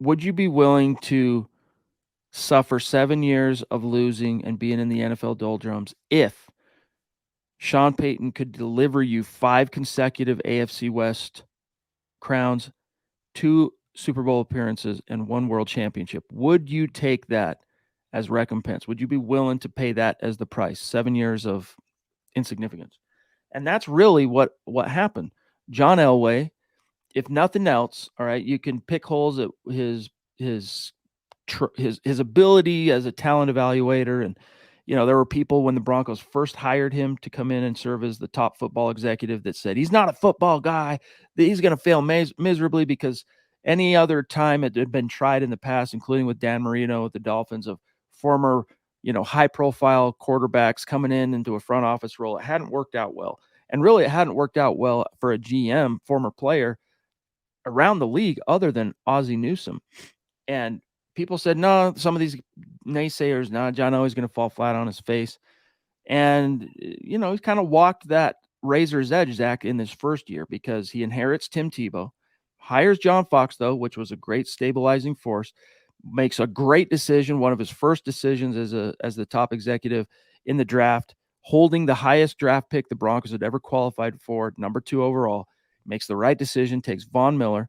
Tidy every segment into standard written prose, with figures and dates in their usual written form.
would you be willing to suffer 7 years of losing and being in the NFL doldrums if Sean Payton could deliver you 5 consecutive AFC West crowns, 2 Super Bowl appearances, and 1 world championship? Would you take that as recompense? Would you be willing to pay that as the price? 7 years of insignificance. And that's really what happened. John Elway, if nothing else, all right, you can pick holes at his his ability as a talent evaluator. And there were people when the Broncos first hired him to come in and serve as the top football executive that said he's not a football guy, that he's going to fail miserably, because any other time it had been tried in the past, including with Dan Marino with the Dolphins, of former high profile quarterbacks coming into a front office role, it hadn't worked out well. And really, it hadn't worked out well for a GM, former player, around the league other than Ozzie Newsome. And people said, no, some of these naysayers, no, John Elway's going to fall flat on his face. And, he's kind of walked that razor's edge, Zach, in this first year, because he inherits Tim Tebow, hires John Fox, though, which was a great stabilizing force, makes a great decision, one of his first decisions as the top executive in the draft, holding the highest draft pick the Broncos had ever qualified for, number 2 overall, makes the right decision, takes Von Miller.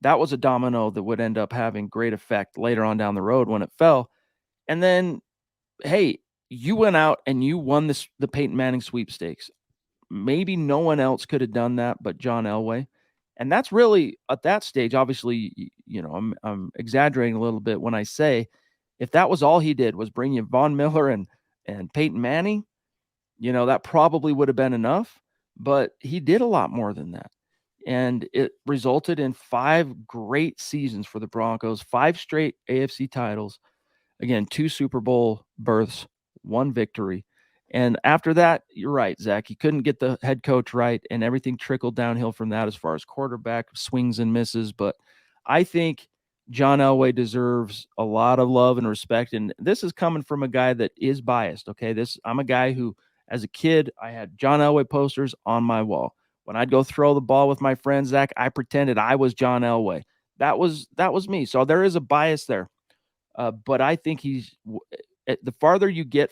That was a domino that would end up having great effect later on down the road when it fell. And then, hey, you went out and you won the Peyton Manning sweepstakes. Maybe no one else could have done that but John Elway. And that's really, at that stage, obviously, I'm exaggerating a little bit when I say, if that was all he did was bring you Von Miller and Peyton Manning, that probably would have been enough. But he did a lot more than that. And it resulted in 5 great seasons for the Broncos, 5 straight AFC titles. Again, 2 Super Bowl berths, 1 victory. And after that, you're right, Zach, he couldn't get the head coach right, and everything trickled downhill from that as far as quarterback swings and misses. But I think John Elway deserves a lot of love and respect. And this is coming from a guy that is biased. Okay. I'm a guy who, as a kid, I had John Elway posters on my wall. When I'd go throw the ball with my friends, Zach, I pretended I was John Elway. That was me. So there is a bias there. But I think the farther you get